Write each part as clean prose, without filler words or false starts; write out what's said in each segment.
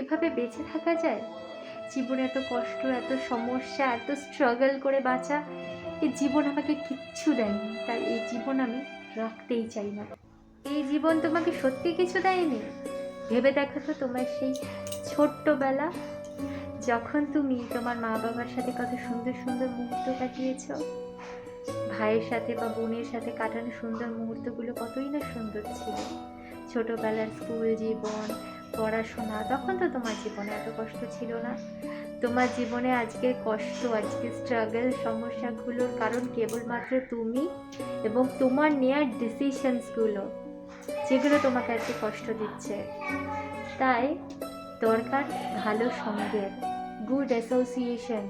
এভাবে বেঁচে থাকা যায়? জীবনে এত কষ্ট, এত সমস্যা, এত স্ট্রাগল করে বাঁচা, এই জীবন আমাকে কিচ্ছু দেয়নি, তাই এই জীবন আমি রাখতেই চাই না। এই জীবন তোমাকে সত্যি কিছু দেয়নি? ভেবে দেখো তো, তোমার সেই ছোট্টবেলা, যখন তুমি তোমার মা বাবার সাথে কত সুন্দর সুন্দর মুহূর্ত কাটিয়েছ, ভাইয়ের সাথে বা বোনের সাথে কাটানো সুন্দর মুহূর্তগুলো কতই না সুন্দর ছিল। ছোটবেলার স্কুল জীবন, পড়াশোনা, তখন তো তোমার জীবনে এত কষ্ট ছিল না। তোমার জীবনে আজকের কষ্ট, আজকের স্ট্রাগল, সমস্যাগুলোর কারণ কেবলমাত্র তুমি এবং তোমার নেয়ার ডিসিশনসগুলো, যেগুলো তোমাকে আজকে কষ্ট দিচ্ছে। তাই দরকার ভালো সঙ্গের, গুড অ্যাসোসিয়েশন।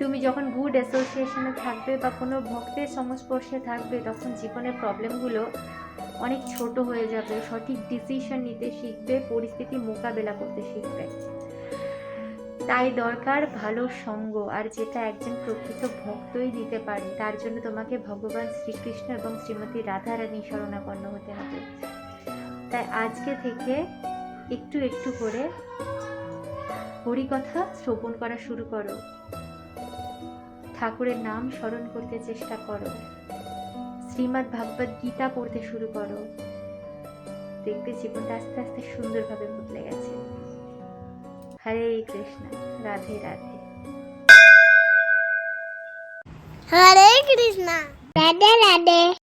তুমি যখন গুড অ্যাসোসিয়েশনে থাকবে বা কোনো ভক্তের সংস্পর্শে থাকবে, তখন জীবনের প্রবলেমগুলো অনেক ছোট হয়ে যাবে, সঠিক ডিসিশন নিতে শিখবে, পরিস্থিতি মোকাবেলা করতে শিখবে। তাই দরকার ভালো সঙ্গ, আর যেটা একজন প্রকৃত ভক্তই দিতে পারে। তার জন্য তোমাকে ভগবান শ্রীকৃষ্ণ এবং শ্রীমতী রাধারানী শরণাপন্ন হতে হবে। তাই আজকে থেকে একটু একটু করে হরিকথা শ্রবণ করা শুরু করো, ঠাকুরের নাম স্মরণ করতে চেষ্টা করো, শ্রীমদ্ ভাগবত গীতা পড়তে শুরু করো। দেখবে জীবনটা আস্তে আস্তে সুন্দরভাবে বদলে গেছে। হরে কৃষ্ণ, রাধে রাধে। হরে কৃষ্ণ, রাধে রাধে।